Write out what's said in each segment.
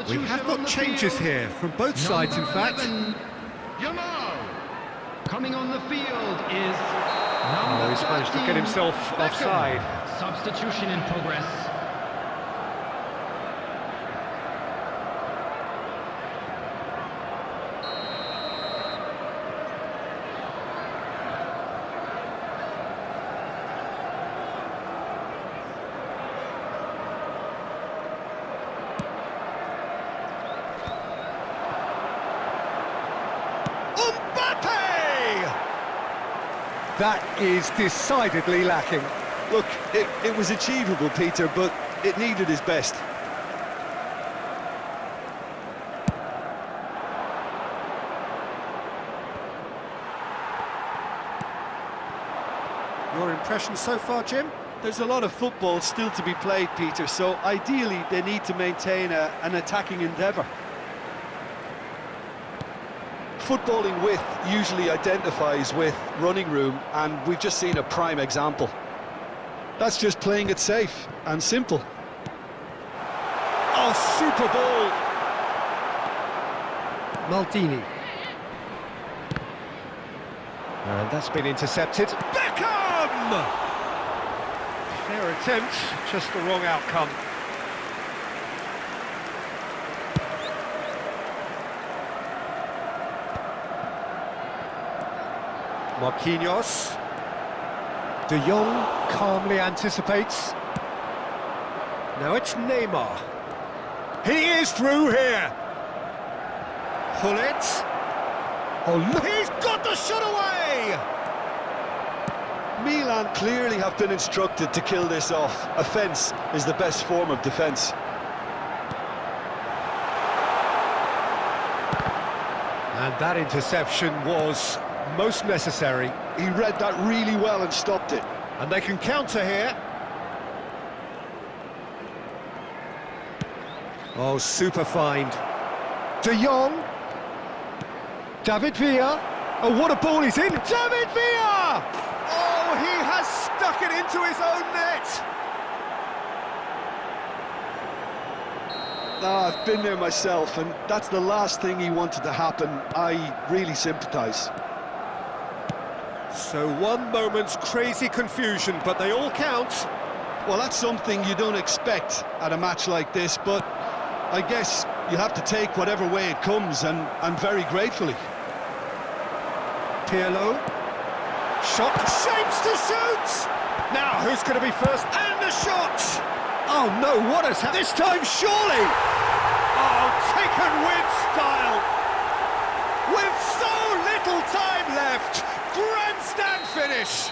We have got changes here from both sides, in fact. Coming on the field is he's managed to get himself offside. Substitution in progress. That is decidedly lacking. Look, it was achievable, Peter, but it needed his best. Your impression so far, Jim? There's a lot of football still to be played, Peter, so ideally they need to maintain an attacking endeavour. Footballing width usually identifies with running room, and we've just seen a prime example. That's just playing it safe and simple. Oh, super ball! Maldini. And that's been intercepted. Beckham! Fair attempt, just the wrong outcome. Marquinhos. De Jong calmly anticipates. Now it's Neymar. He is through here. Pull it. Oh, look, he's got the shot away! Milan clearly have been instructed to kill this off. Offence is the best form of defence. And that interception was most necessary. He read that really well and stopped it. And they can counter here. Oh, super find. De Jong. David Villa. Oh, what a ball he's in. David Villa! Oh, he has stuck it into his own net. I've been there myself, and that's the last thing he wanted to happen. I really sympathise. So one moment's crazy confusion, but they all count. Well, that's something you don't expect at a match like this, but I guess you have to take whatever way it comes, and very gratefully. Pirlo. Shot. Shapes to shoot! Now, who's going to be first? And the shot! Oh, no, what has happened? This time, surely! Oh, taken with style! With so little time left! Grandstand finish!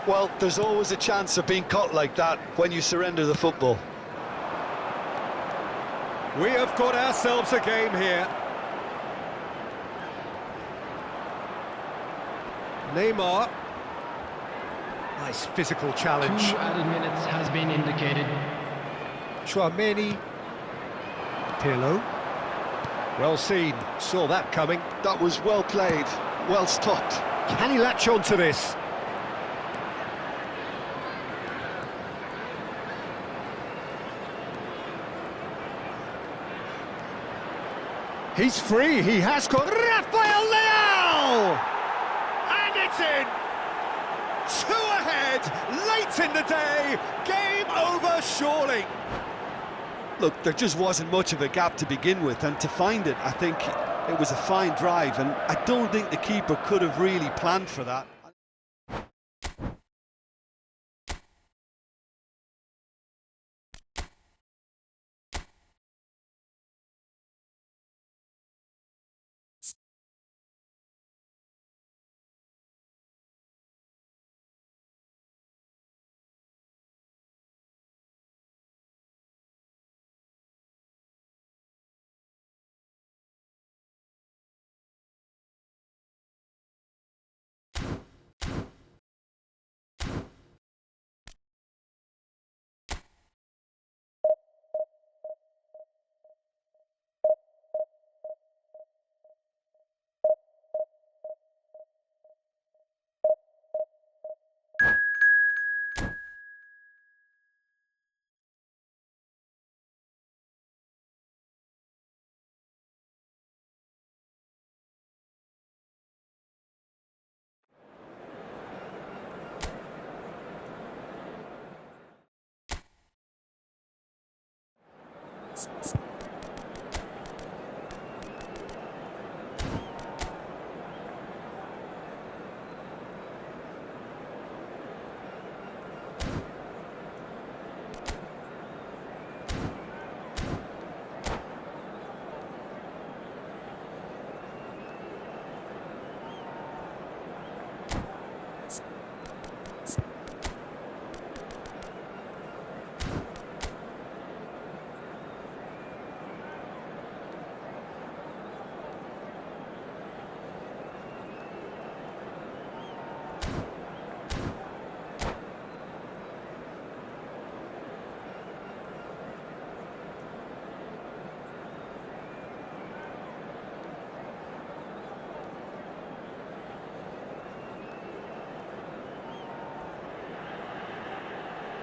Well, there's always a chance of being caught like that when you surrender the football. We have got ourselves a game here. Neymar. Nice physical challenge. 2 added minutes has been indicated. Chouameni. Pirlo. Well seen, saw that coming. That was well played, well stopped. Can he latch on to this? He's free, he has got Rafael Leao! And it's in! 2 ahead, late in the day, game over surely. Look, there just wasn't much of a gap to begin with, and to find it, I think it was a fine drive, and I don't think the keeper could have really planned for that.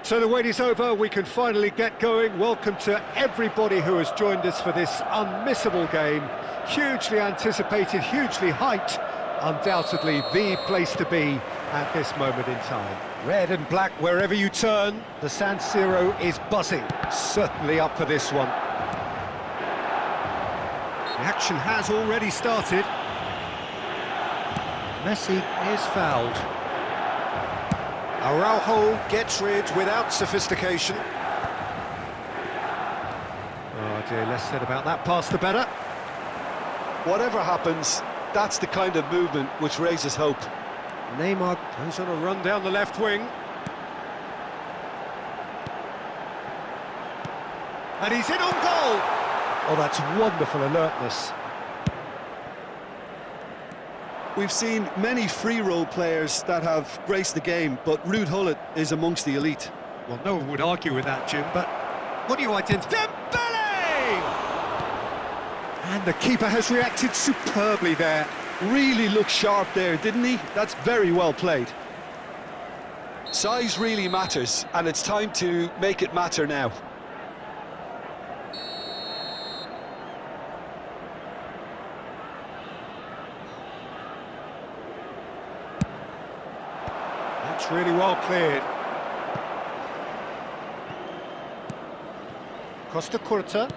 So the wait is over, we can finally get going. Welcome to everybody who has joined us for this unmissable game. Hugely anticipated, hugely hyped. Undoubtedly the place to be at this moment in time. Red and black wherever you turn, the San Siro is buzzing. Certainly up for this one. The action has already started. Messi is fouled. Araujo gets rid without sophistication. Oh dear, less said about that pass the better. Whatever happens, that's the kind of movement which raises hope. Neymar goes on a run down the left wing. And he's in on goal! Oh, that's wonderful alertness. We've seen many free role players that have graced the game, but Ruud Gullit is amongst the elite. Well, no one would argue with that, Jim, but what do you identify? Dembele! And the keeper has reacted superbly there. Really looked sharp there, didn't he? That's very well played. Size really matters, and it's time to make it matter now. That's really well cleared. Costa Curta.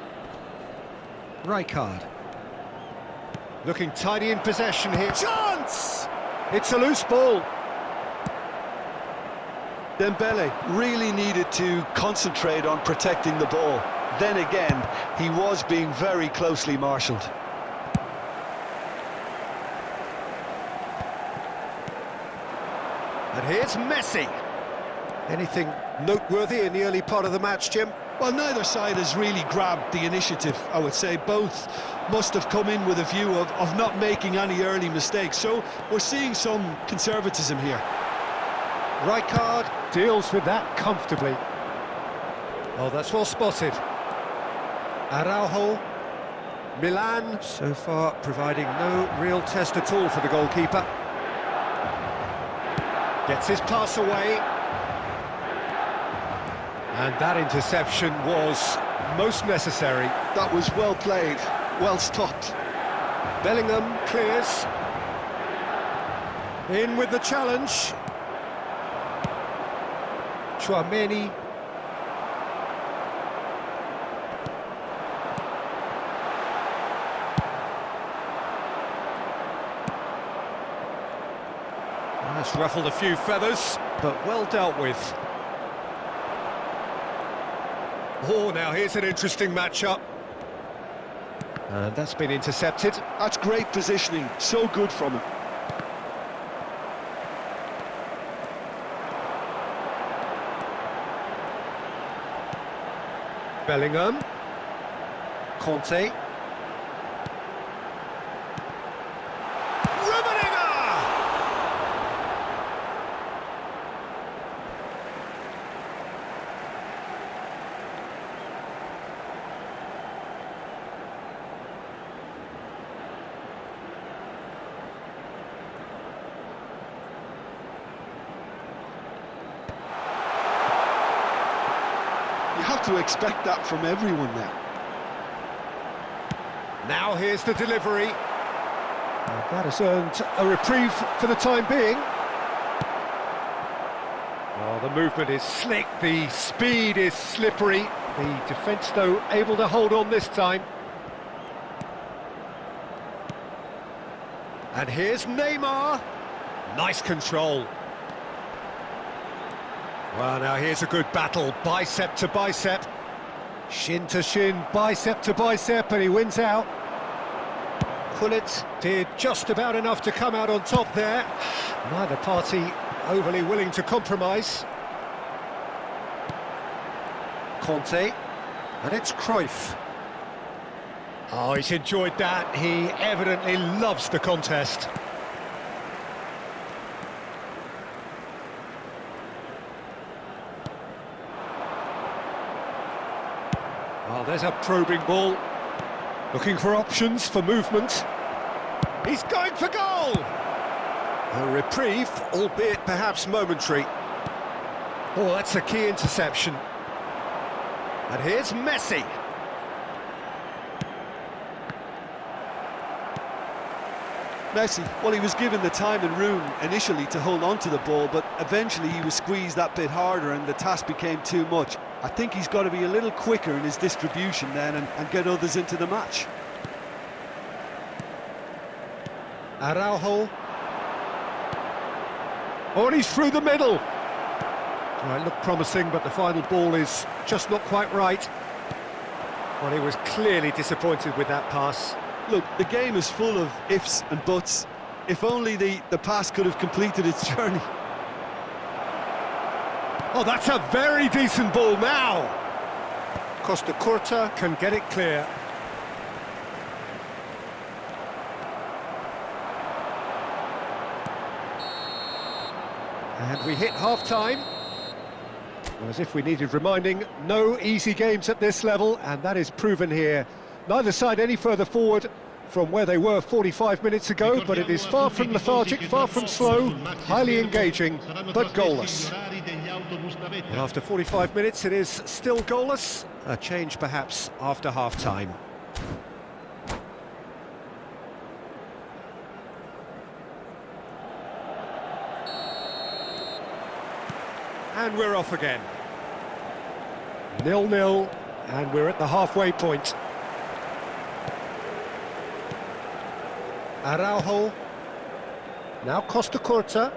Rijkaard. Looking tidy in possession here. Chance! It's a loose ball. Dembele really needed to concentrate on protecting the ball. Then again, he was being very closely marshalled. And here's Messi. Anything noteworthy in the early part of the match, Jim? Well, neither side has really grabbed the initiative, I would say. Both must have come in with a view of not making any early mistakes. So we're seeing some conservatism here. Rijkaard deals with that comfortably. Oh, that's well spotted. Araujo. Milan, so far providing no real test at all for the goalkeeper. Gets his pass away. And that interception was most necessary. That was well played, well stopped. Bellingham clears. In with the challenge. Tchouaméni. That's ruffled a few feathers, but well dealt with. Oh, now here's an interesting matchup. And that's been intercepted. That's great positioning, so good from him. Bellingham. Conte. You have to expect that from everyone now. Now here's the delivery. That has earned a reprieve for the time being. Oh, the movement is slick, the speed is slippery. The defence, though, able to hold on this time. And here's Neymar. Nice control. Well, now here's a good battle, bicep to bicep. Shin to shin, bicep to bicep, and he wins out. Gullit did just about enough to come out on top there. Neither party overly willing to compromise. Conte, and it's Cruyff. Oh, he's enjoyed that. He evidently loves the contest. Well, there's a probing ball. Looking for options for movement. He's going for goal! A reprieve, albeit perhaps momentary. Oh, that's a key interception. And here's Messi. Messi, well, he was given the time and room initially to hold on to the ball, but eventually he was squeezed that bit harder and the task became too much. I think he's got to be a little quicker in his distribution then and get others into the match. Araujo. Oh, and he's through the middle. Well, it looked promising, but the final ball is just not quite right. Well, he was clearly disappointed with that pass. Look, the game is full of ifs and buts. If only the pass could have completed its journey. Oh, that's a very decent ball now. Costa Curta can get it clear. And we hit half-time. Well, as if we needed reminding, no easy games at this level, and that is proven here. Neither side any further forward from where they were 45 minutes ago, but it is far from lethargic, far from slow, highly engaging, but goalless. And after 45 minutes, it is still goalless. A change perhaps after half-time. And we're off again. 0-0, and we're at the halfway point. Araujo. Now Costa Curta.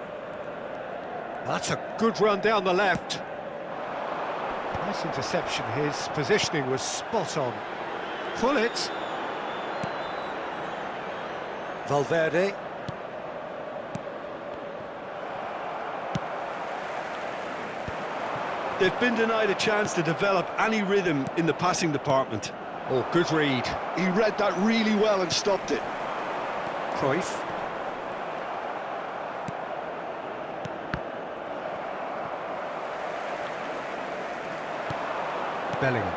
That's a good run down the left. Nice interception. His positioning was spot on. Gullit. Valverde. They've been denied a chance to develop any rhythm in the passing department. Oh, good read. He read that really well and stopped it. Cruyff. Bellingham.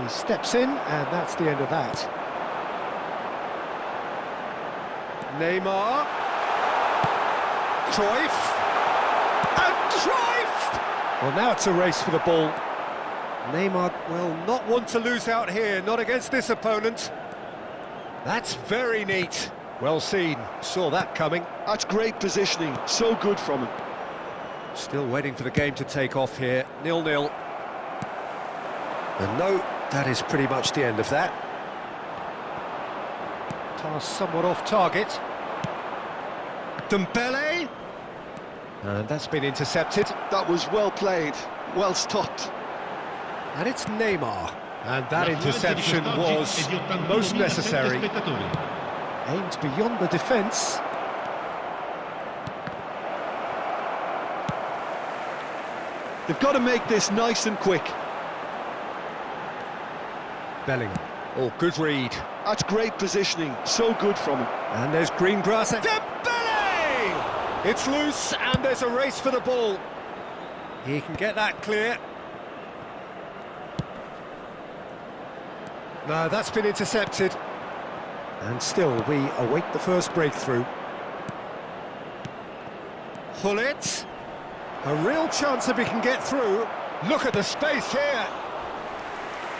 He steps in, and that's the end of that. Neymar. Cruyff. And Cruyff! Well, now it's a race for the ball. Neymar will not want to lose out here, not against this opponent. That's very neat. Well seen, saw that coming. That's great positioning, so good from him. Still waiting for the game to take off here, 0-0. And no, that is pretty much the end of that. Pass somewhat off target. Dembele. And that's been intercepted. That was well played, well stopped. And it's Neymar. And that interception was most necessary. Aimed beyond the defence. They've got to make this nice and quick. Bellingham. Oh, good read. That's great positioning, so good from him. And there's green grass. Dembele! It's loose, and there's a race for the ball. He can get that clear. No, that's been intercepted. And still, we await the first breakthrough. Gullit. A real chance if he can get through. Look at the space here.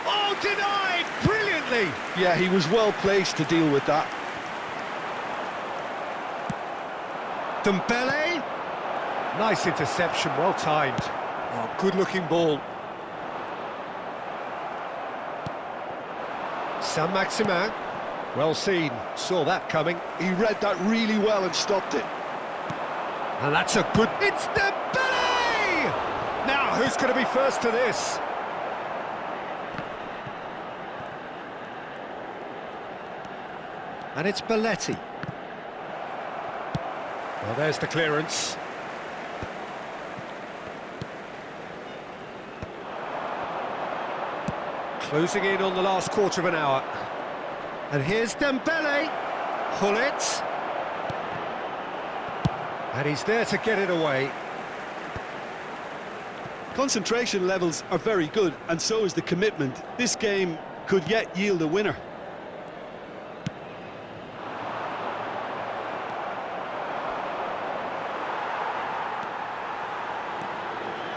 Oh, denied! Brilliantly! Yeah, he was well placed to deal with that. Dembele. Nice interception, well timed. Oh, good-looking ball. Saint-Maximin, well seen, saw that coming. He read that really well and stopped it. And that's a good... It's Dembele! Now, who's going to be first to this? And it's Belletti. Well, there's the clearance. Closing in on the last quarter of an hour. And here's Dembele. Pull it. And he's there to get it away. Concentration levels are very good, and so is the commitment. This game could yet yield a winner.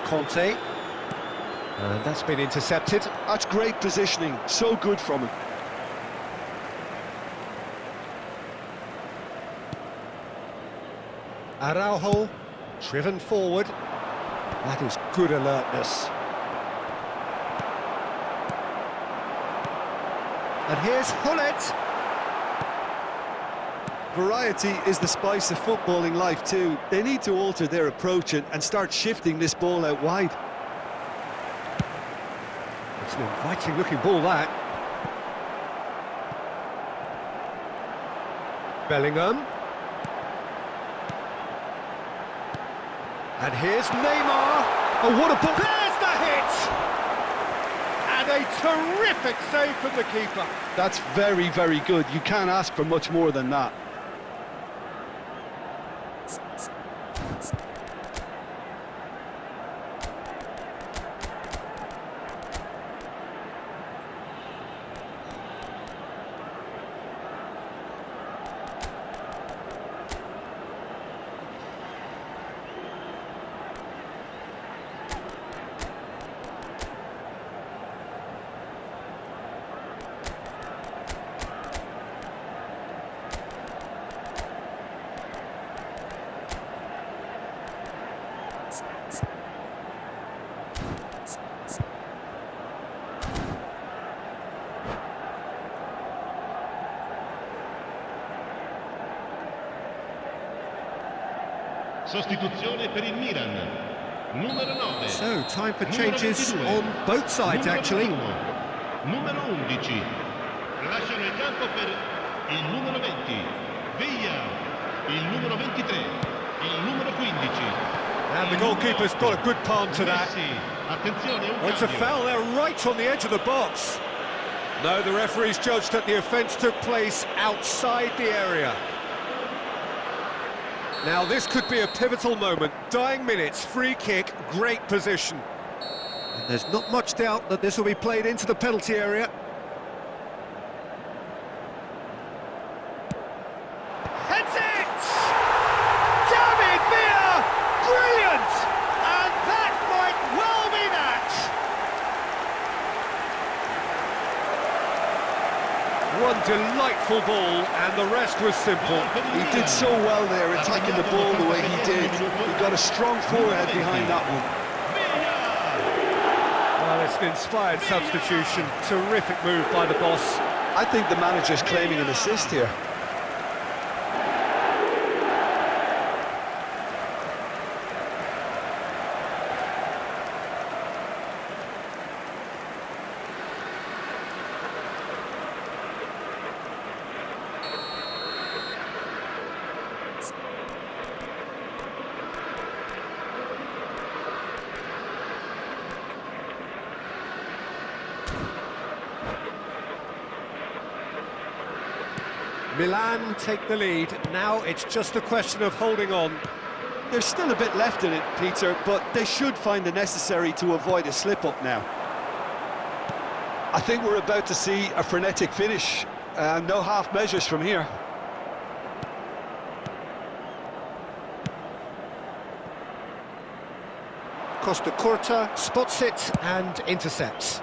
Conte. And that's been intercepted. That's great positioning, so good from him. Araujo, driven forward. That is good alertness. And here's Hullet. Variety is the spice of footballing life too. They need to alter their approach and start shifting this ball out wide. It's an inviting looking ball, that. Bellingham. And here's Neymar. Oh, what a ball. There's the hit! And a terrific save from the keeper. That's very, very good. You can't ask for much more than that. Sostituzione per il Milan. Numero 9. So, time for changes on both sides, actually. Numero 11. Lasciano il campo per il numero 20. Via. Il numero 23. Il numero 15. And the goalkeeper's got a good palm to that. Attenzione, un Well, it's a cambio. foul there right on the edge of the box. No, the referee's judged that the offence took place outside the area. Now, this could be a pivotal moment. Dying minutes, free kick, great position. And there's not much doubt that this will be played into the penalty area. Heads it! David Villa! Brilliant! And that might well be that! One delightful ball, and the rest was simple. He did so well there, attacking the ball the way he did. He got a strong forehead behind that one. Well, it's an inspired substitution. Terrific move by the boss. I think the manager's claiming an assist here. Milan take the lead. Now it's just a question of holding on. There's still a bit left in it, Peter, but they should find the necessary to avoid a slip-up now. I think we're about to see a frenetic finish. No half measures from here. Costa Curta spots it and intercepts.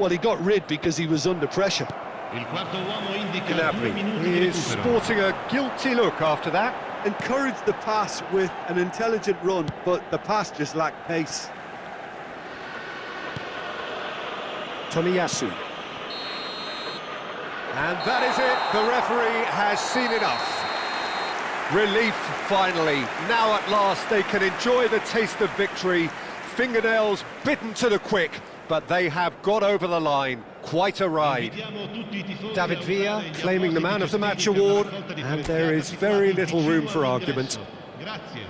Well, he got rid because he was under pressure. Il quarto uomo indica 2 Gnabry minuti di is recupero. sporting a guilty look after that. encouraged the pass with an intelligent run, but the pass just lacked pace. Tomiyasu. And that is it. The referee has seen enough. Relief, finally. Now at last they can enjoy the taste of victory. Fingernails bitten to the quick, but they have got over the line. Quite a ride. David Villa claiming the Man of the Match award, and there is very little room for argument. Grazie.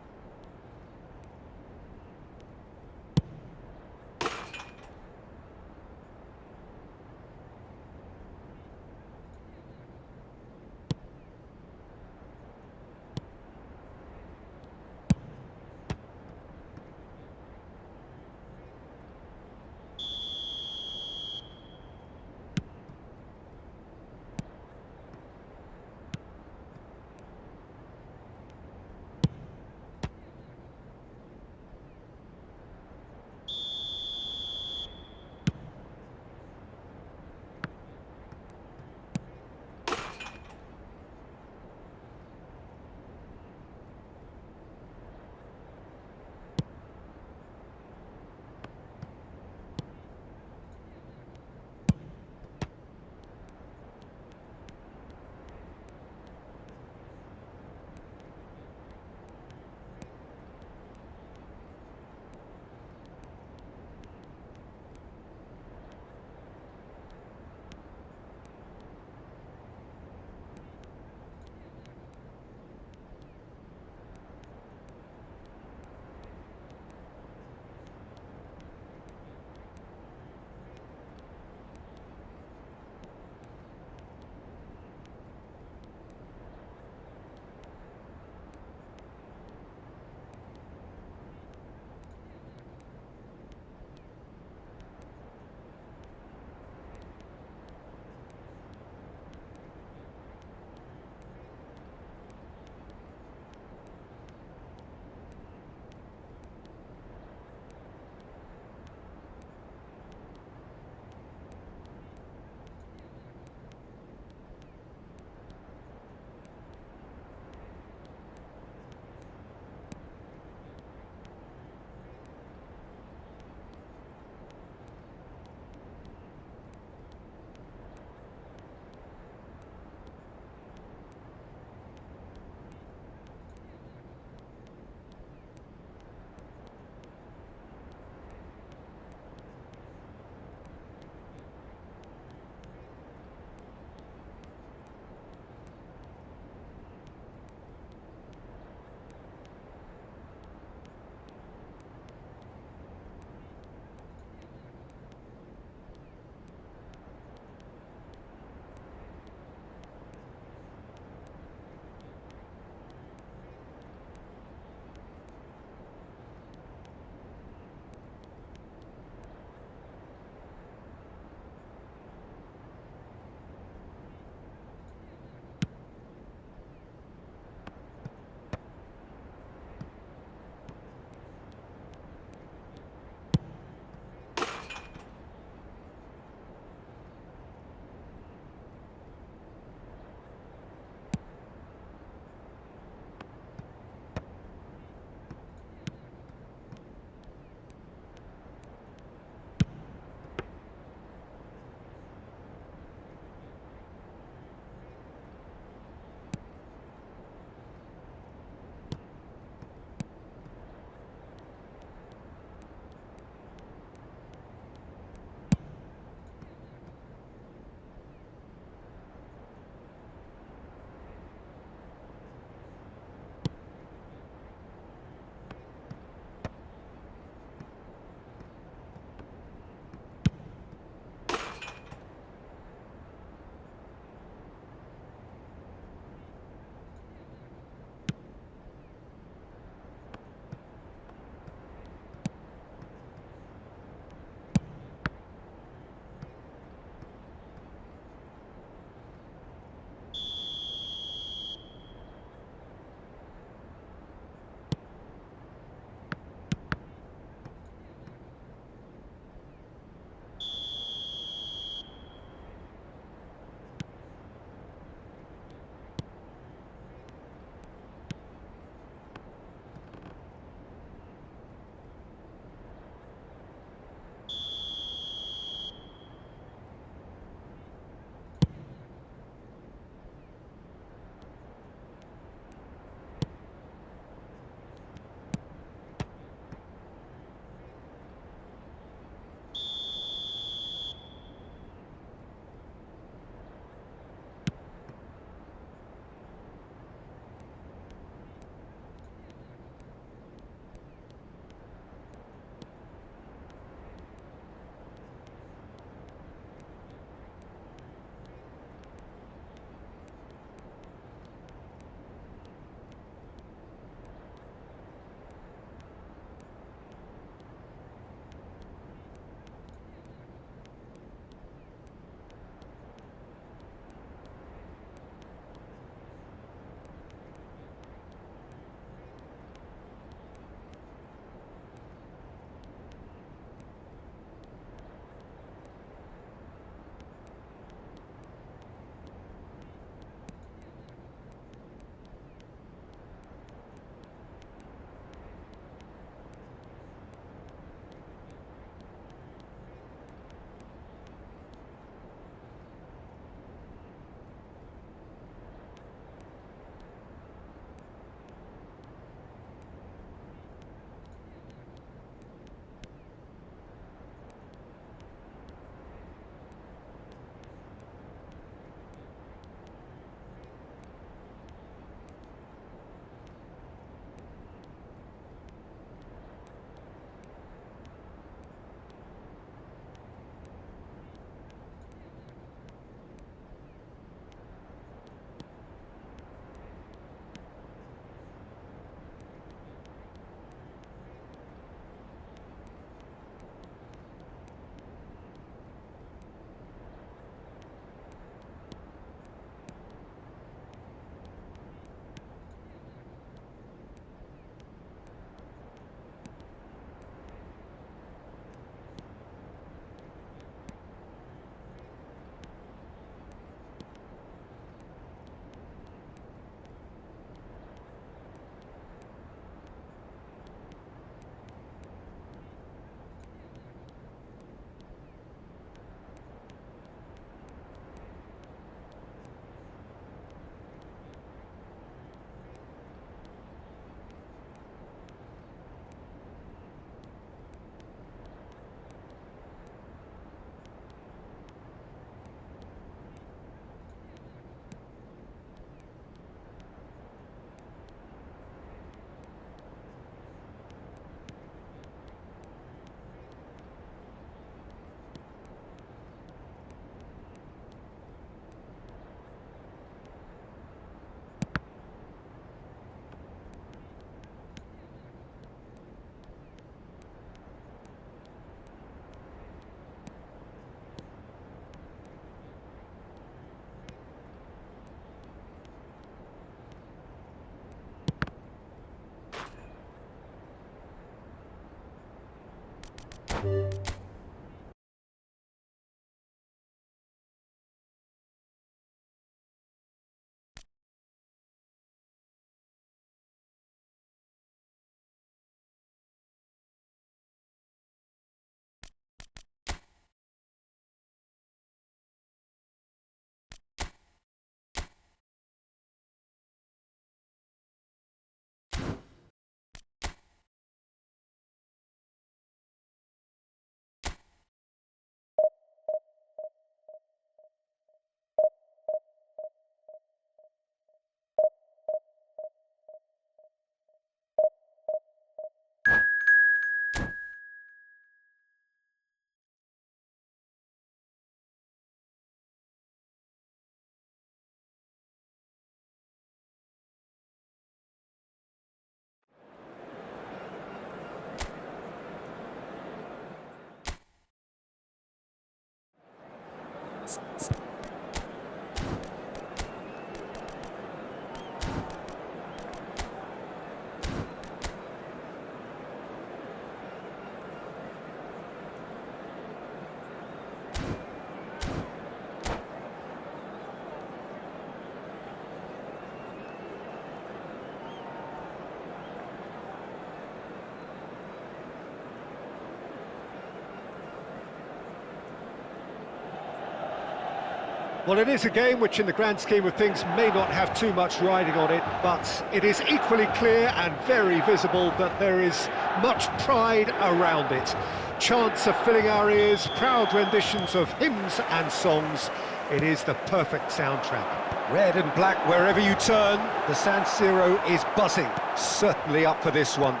Well, it is a game which in the grand scheme of things may not have too much riding on it, but it is equally clear and very visible that there is much pride around it. Chants are filling our ears, proud renditions of hymns and songs. It is the perfect soundtrack. Red and black wherever you turn, the San Siro is buzzing. Certainly up for this one.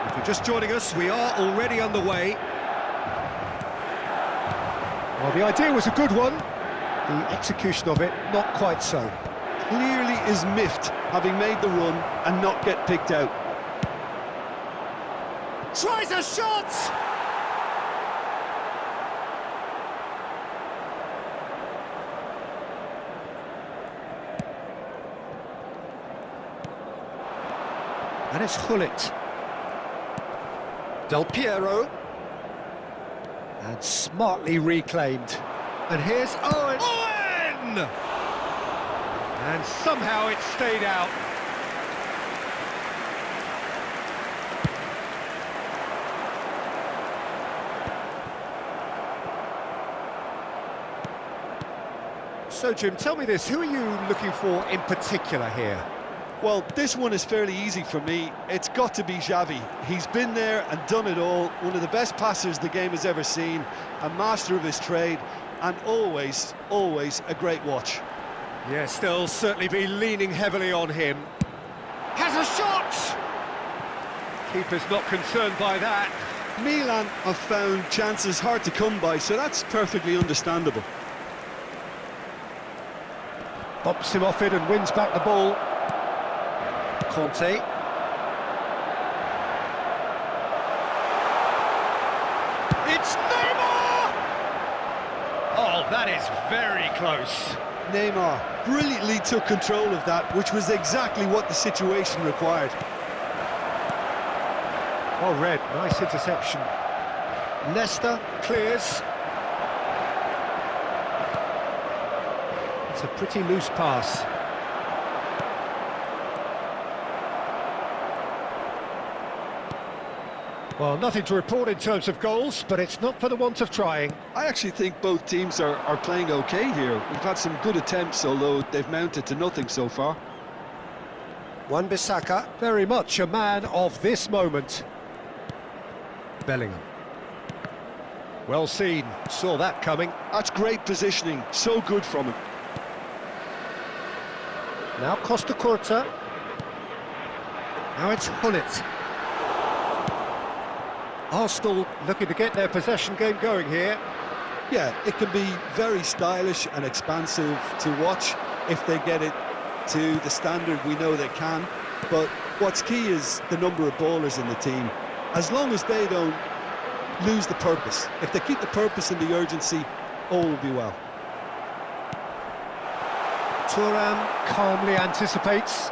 If you're just joining us, we are already underway. Well, the idea was a good one, the execution of it, not quite so. Clearly is miffed, having made the run and not get picked out. Tries a shot! And it's Hullet. Del Piero. And smartly reclaimed. And here's Owen! Owen! And somehow it stayed out. So, Jim, tell me this, who are you looking for in particular here? Well, this one is fairly easy for me. It's got to be Xavi. He's been there and done it all. One of the best passers the game has ever seen. A master of his trade. And always, always a great watch. Yes, they'll certainly be leaning heavily on him. Has a shot! Keeper's not concerned by that. Milan have found chances hard to come by, so that's perfectly understandable. Bumps him off it and wins back the ball. Conte. It's Neymar! Oh, that is very close. Neymar brilliantly took control of that, which was exactly what the situation required. Well read, nice interception. Leicester clears. It's a pretty loose pass. Well, nothing to report in terms of goals, but it's not for the want of trying. I actually think both teams are playing okay here. We've had some good attempts, although they've mounted to nothing so far. Wan-Bissaka, very much a man of this moment. Bellingham. Well seen, saw that coming. That's great positioning, so good from him. Now Costa Curta. Now it's Hullet. Arsenal looking to get their possession game going here. Yeah, it can be very stylish and expansive to watch if they get it to the standard we know they can. But what's key is the number of ballers in the team. As long as they don't lose the purpose, if they keep the purpose and the urgency, all will be well. Thuram calmly anticipates.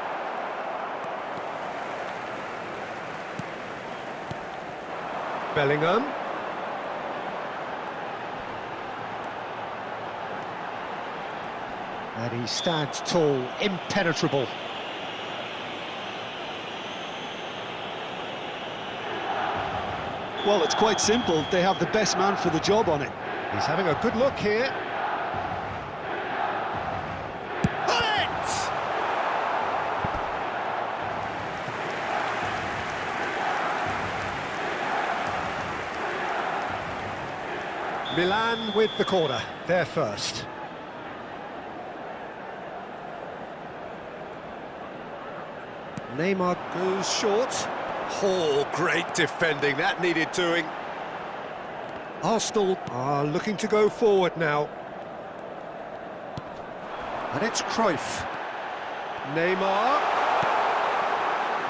Bellingham. And he stands tall, impenetrable. Well, it's quite simple. They have the best man for the job on it. He's having a good look here. On it! Milan with the corner, they're first. Neymar goes short. Oh, great defending, that needed doing. Arsenal are looking to go forward now. And it's Cruyff. Neymar.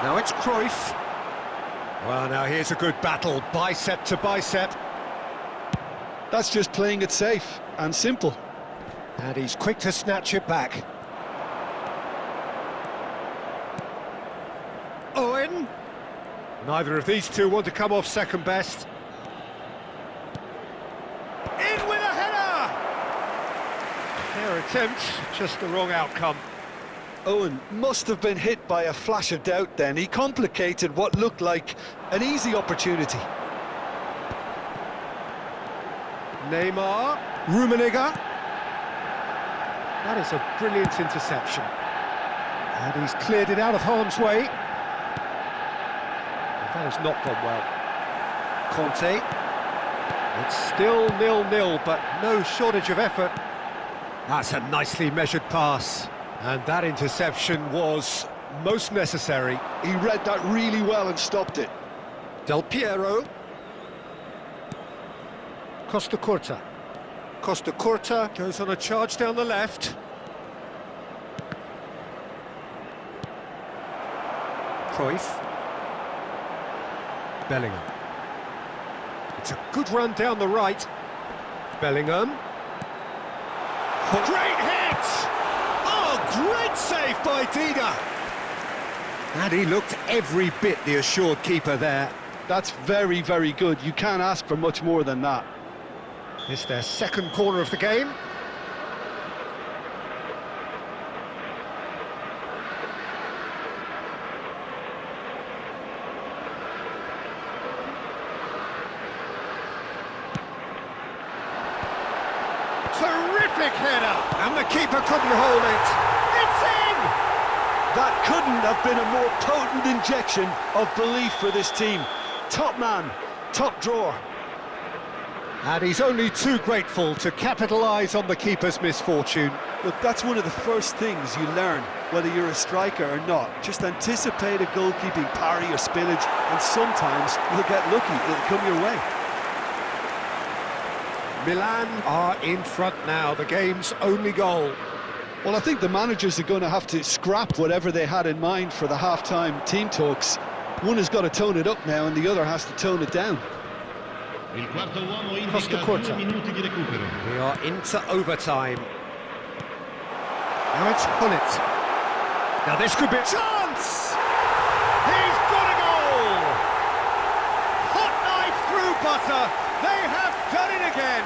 Now it's Cruyff. Well, now here's a good battle, bicep to bicep. That's just playing it safe and simple. And he's quick to snatch it back. Owen. Neither of these two want to come off second best. In with a header! Fair attempt, just the wrong outcome. Owen must have been hit by a flash of doubt then. He complicated what looked like an easy opportunity. Neymar, Rummenigge. That is a brilliant interception. And he's cleared it out of harm's way. That has not gone well. Conte. It's still 0-0, but no shortage of effort. That's a nicely measured pass. And that interception was most necessary. He read that really well and stopped it. Del Piero. Costa Curta. Costa Curta goes on a charge down the left. Cruyff. Bellingham. It's a good run down the right. Bellingham. Great hit! Oh, great save by Dida! And he looked every bit the assured keeper there. That's very, very good. You can't ask for much more than that. It's their second corner of the game. Terrific header! And the keeper couldn't hold it. It's in! That couldn't have been a more potent injection of belief for this team. Top man, top drawer. And he's only too grateful to capitalise on the keeper's misfortune. Look, that's one of the first things you learn, whether you're a striker or not. Just anticipate a goalkeeping parry or spillage, and sometimes you'll get lucky, it'll come your way. Milan are in front now, the game's only goal. Well, I think the managers are going to have to scrap whatever they had in mind for the half-time team talks. One has got to tone it up now, and the other has to tone it down. Il quarto uomo Costa indica 2 Curta. minuti di recupero. We are into overtime. Now it's Hullet. Now this could be... Chance! He's got a goal! Hot knife through butter. They have done it again.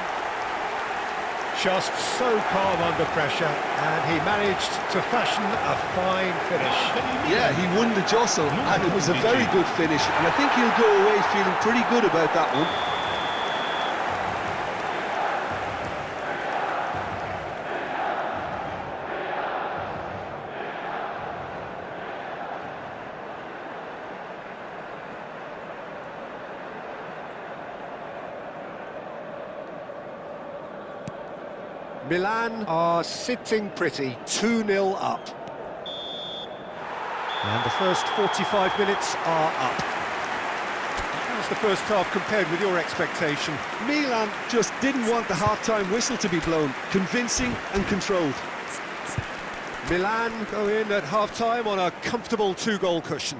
Just so calm under pressure, and he managed to fashion a fine finish. Yeah, he won the jostle, and it was a very good finish, and I think he'll go away feeling pretty good about that one. Milan are sitting pretty, 2-0 up. And the first 45 minutes are up. How's the first half compared with your expectation? Milan just didn't want the half-time whistle to be blown. Convincing and controlled. Milan go in at half-time on a comfortable 2-goal cushion.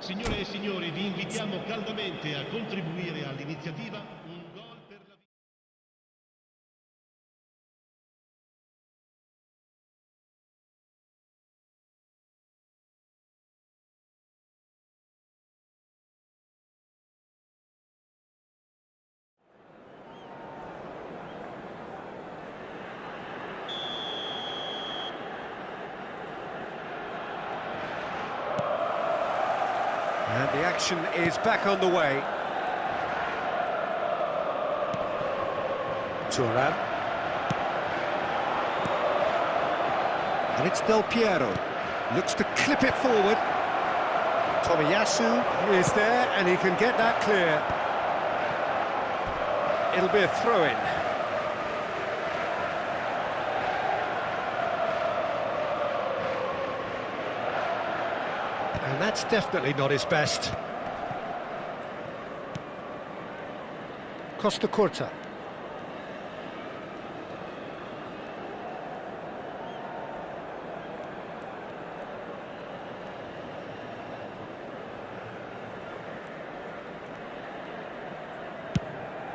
Signore e signori, vi invitiamo caldamente a contribuire all'iniziativa Un gol per la vita. And the action is back on the way. Turan. And it's Del Piero. Looks to clip it forward. Tomiyasu is there, and he can get that clear. It'll be a throw-in. And that's definitely not his best. Costa Curta.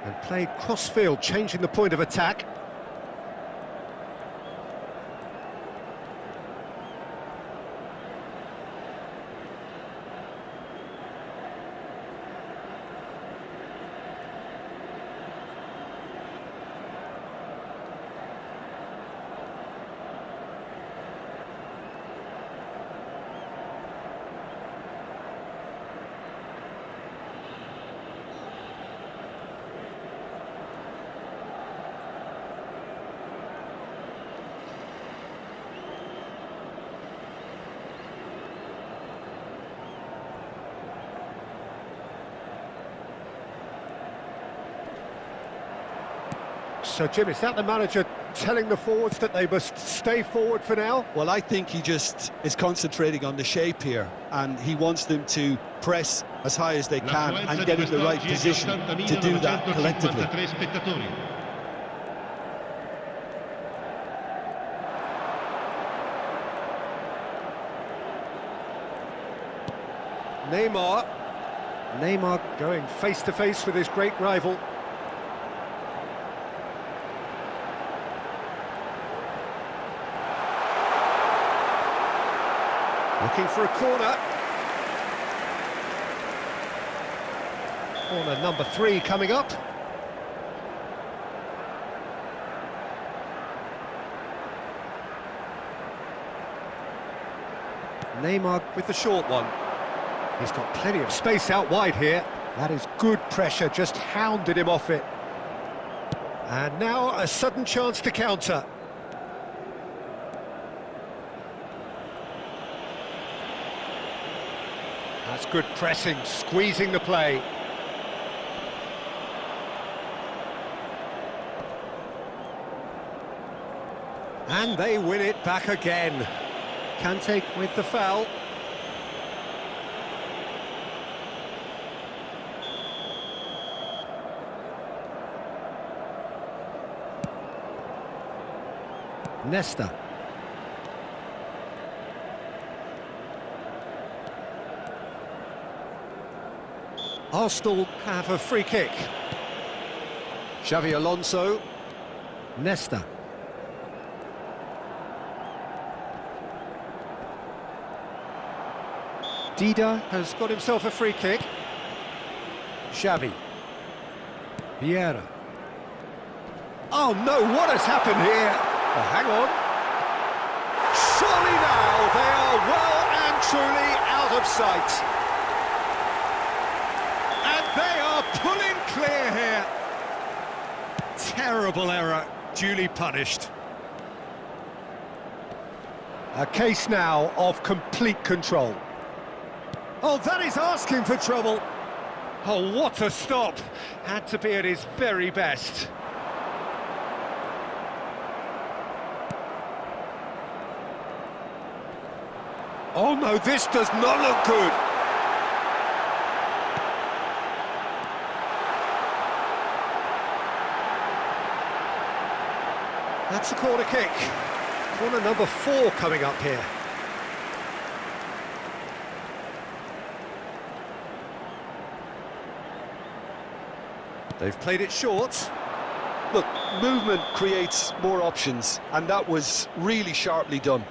And played cross-field, changing the point of attack. So, Jim, is that the manager telling the forwards that they must stay forward for now? Well, I think he just is concentrating on the shape here, and he wants them to press as high as they can and get in the right position to do that collectively. Neymar going face-to-face with his great rival. Looking for a corner. Corner number 3 coming up. Neymar with the short one. He's got plenty of space out wide here. That is good pressure, just hounded him off it. And now a sudden chance to counter. That's good pressing, squeezing the play. And they win it back again. Kante with the foul. Nesta. Arsenal have a free kick. Xavi Alonso. Nesta. Dida has got himself a free kick. Xavi. Vieira. Oh no, what has happened here? Oh, hang on. Surely now they are well and truly out of sight. And they are pulling clear here. Terrible error, duly punished. A case now of complete control. Oh, that is asking for trouble. Oh, what a stop. Had to be at his very best. Oh no, this does not look good. That's a corner kick. Corner number 4 coming up here. They've played it short. Look, movement creates more options, and that was really sharply done.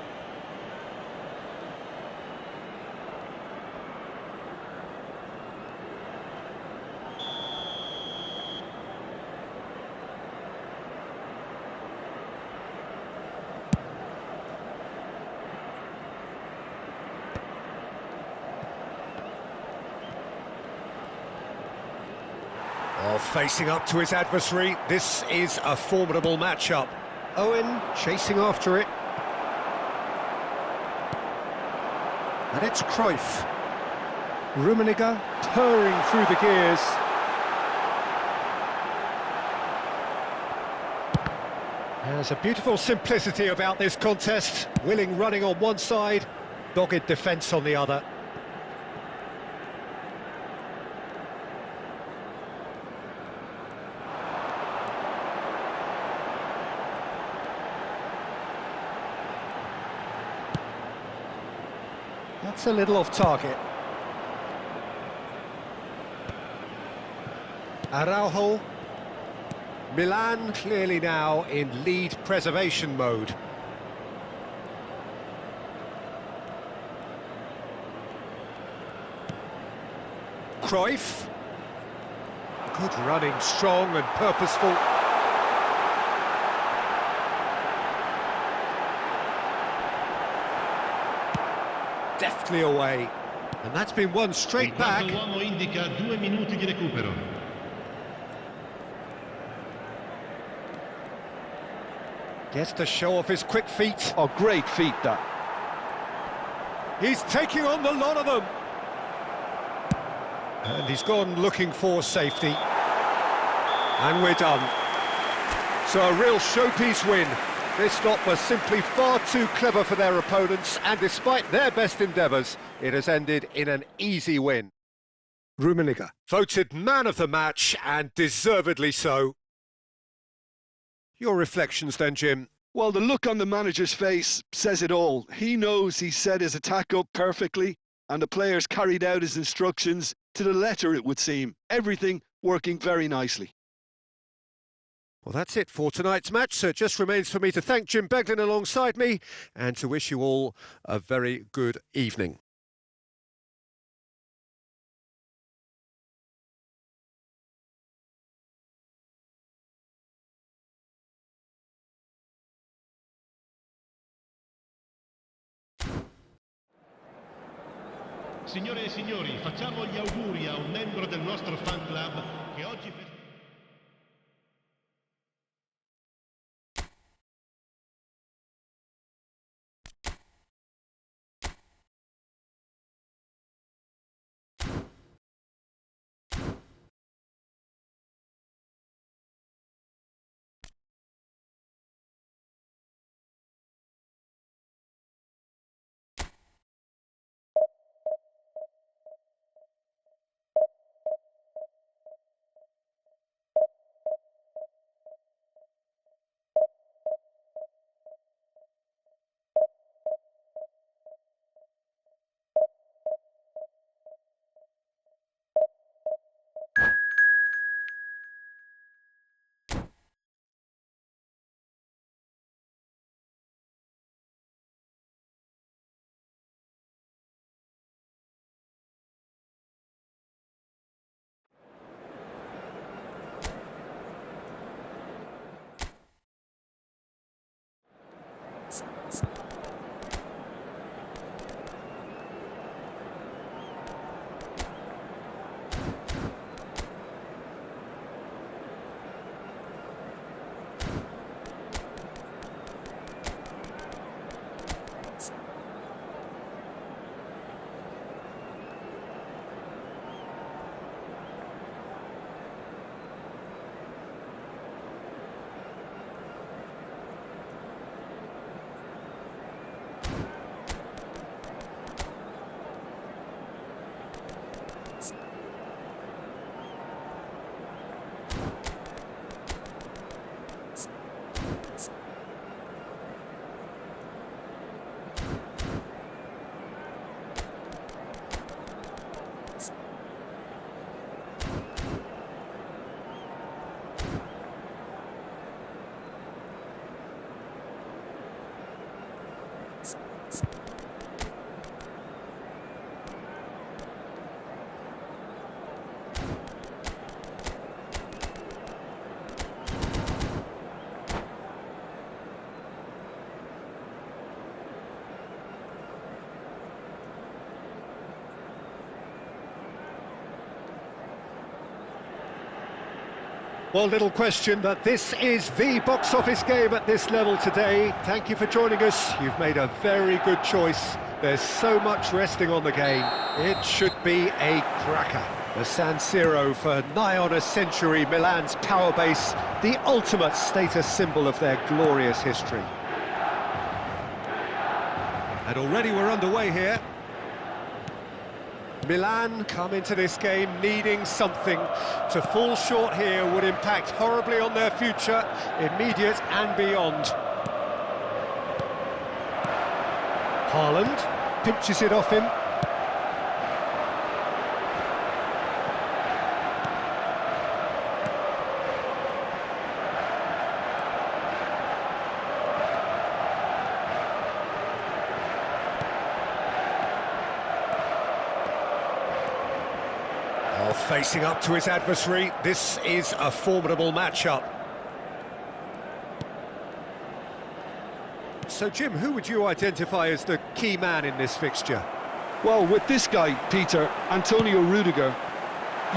Oh, facing up to his adversary, this is a formidable matchup. Owen chasing after it. And it's Cruyff. Rummenigge purring through the gears. There's a beautiful simplicity about this contest. Willing running on one side, dogged defence on the other. That's a little off target. Araujo. Milan clearly now in lead preservation mode. Cruyff. Good running, strong and purposeful. Deftly away, and that's been won straight back. Il quarto uomo indica 2 minuti di recupero. Gets to show off his quick feet. Oh, great feet, that. He's taking on the lot of them. And he's gone looking for safety. And we're done. So a real showpiece win. This lot was simply far too clever for their opponents, and despite their best endeavours, it has ended in an easy win. Rummenigge, voted man of the match, and deservedly so. Your reflections then, Jim? Well, the look on the manager's face says it all. He knows he set his attack up perfectly, and the players carried out his instructions to the letter, it would seem. Everything working very nicely. Well, that's it for tonight's match, so it just remains for me to thank Jim Beglin alongside me and to wish you all a very good evening. Signore e signori, facciamo gli auguri a un membro del nostro fan club che oggi... Well, little question that this is the box office game at this level today. Thank you for joining us. You've made a very good choice. There's so much resting on the game. It should be a cracker. The San Siro for nigh on a century, Milan's power base, the ultimate status symbol of their glorious history. And already we're underway here. Milan come into this game needing something. To fall short here would impact horribly on their future, immediate and beyond. Haaland pinches it off him. Facing up to his adversary, this is a formidable matchup. So, Jim, who would you identify as the key man in this fixture? Well, with this guy, Peter, Antonio Rudiger,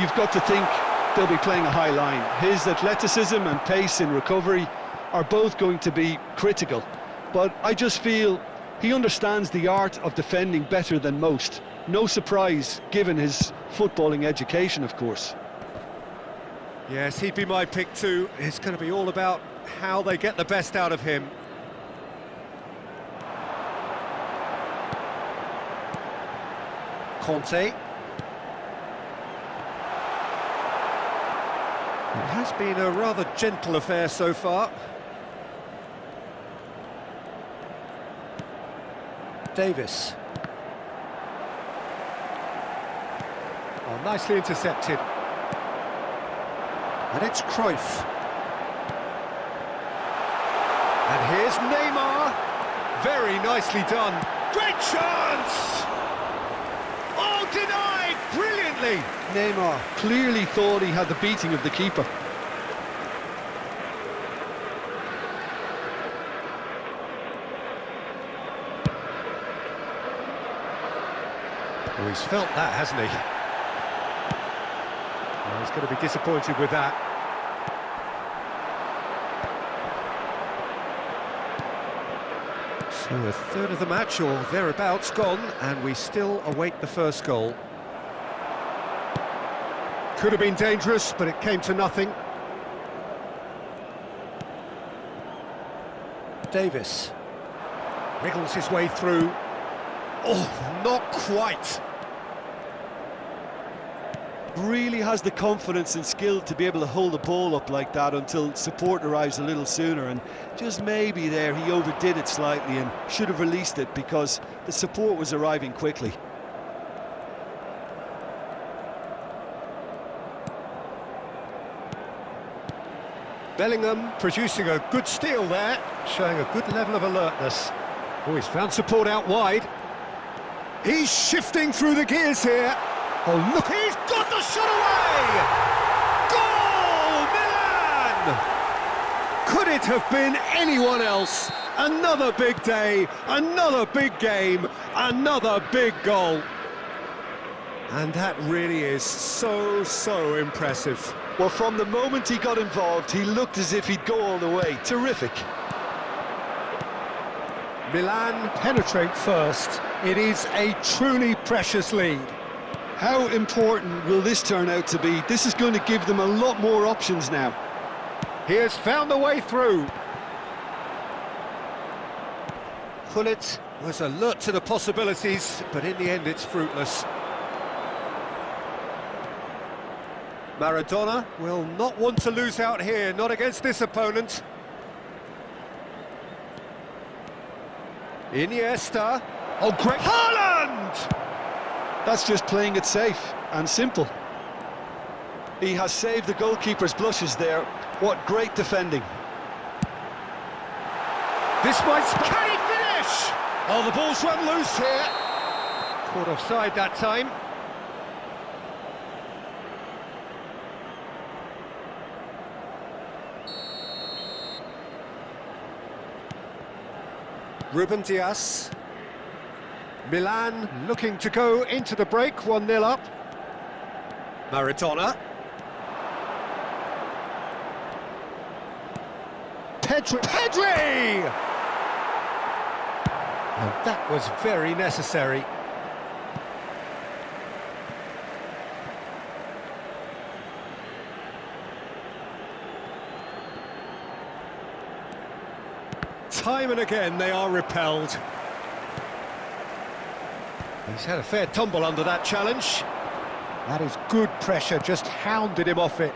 you've got to think they'll be playing a high line. His athleticism and pace in recovery are both going to be critical. But I just feel he understands the art of defending better than most. No surprise, given his footballing education, of course. Yes, he'd be my pick too. It's going to be all about how they get the best out of him. Conte. It has been a rather gentle affair so far. Davis. Oh, nicely intercepted. And it's Cruyff. And here's Neymar. Very nicely done. Great chance! Oh, denied brilliantly! Neymar clearly thought he had the beating of the keeper. Oh, he's felt that, hasn't he? Well, he's going to be disappointed with that. So a third of the match, or thereabouts, gone, and we still await the first goal. Could have been dangerous, but it came to nothing. Davis wriggles his way through. Oh, not quite. Really has the confidence and skill to be able to hold the ball up like that until support arrives a little sooner, and just maybe there he overdid it slightly and should have released it because the support was arriving quickly. Bellingham producing a good steal there, showing a good level of alertness. Oh, he's found support out wide. He's shifting through the gears here. Oh, look, he's got the shot away! Goal, Milan! Could it have been anyone else? Another big day, another big game, another big goal. And that really is so impressive. Well, from the moment he got involved, he looked as if he'd go all the way. Terrific. Milan penetrate first. It is a truly precious lead. How important will this turn out to be? This is going to give them a lot more options now. He has found the way through. Gullit was alert to the possibilities, but in the end it's fruitless. Maradona will not want to lose out here, not against this opponent. Iniesta. Oh, great. Haaland! That's just playing it safe and simple. He has saved the goalkeeper's blushes there. What great defending. This might... Can he finish? Oh, the ball's run loose here. Caught offside that time. Ruben Dias. Milan looking to go into the break, 1-0 up. Maradona. Pedri! And that was very necessary. Time and again they are repelled. He's had a fair tumble under that challenge. That is good pressure, just hounded him off it.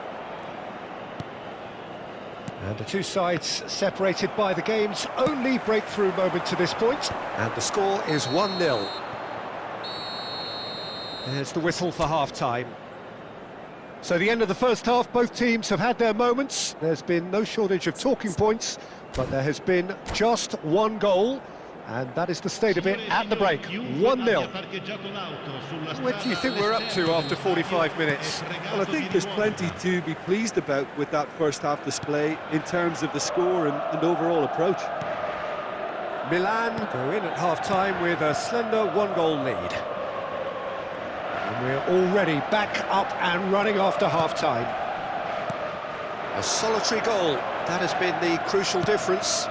And the two sides separated by the game's only breakthrough moment to this point. And the score is 1-0. There's the whistle for half-time. So the end of the first half, both teams have had their moments. There's been no shortage of talking points, but there has been just one goal, and that is the state of it at the break, 1-0. What do you think we're up to after 45 minutes? Well, I think there's plenty to be pleased about with that first half display in terms of the score and overall approach. Milan go in at half-time with a slender one-goal lead. And we're already back up and running after half-time. A solitary goal, that has been the crucial difference.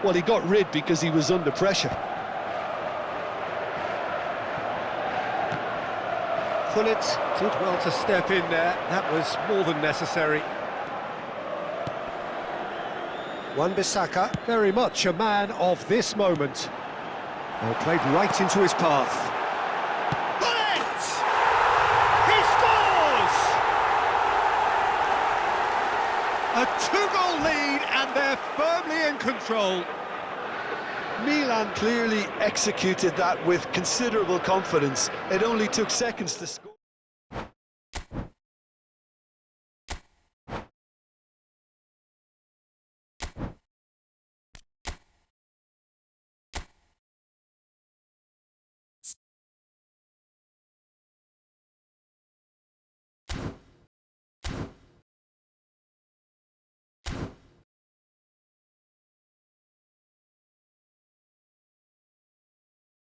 Well, he got rid because he was under pressure. Pullet did well to step in there, that was more than necessary. Wan-Bissaka, very much a man of this moment. Well, played right into his path. Pullet! He scores! A two-goal lead and they're firmly in control. Milan clearly executed that with considerable confidence. It only took seconds to score.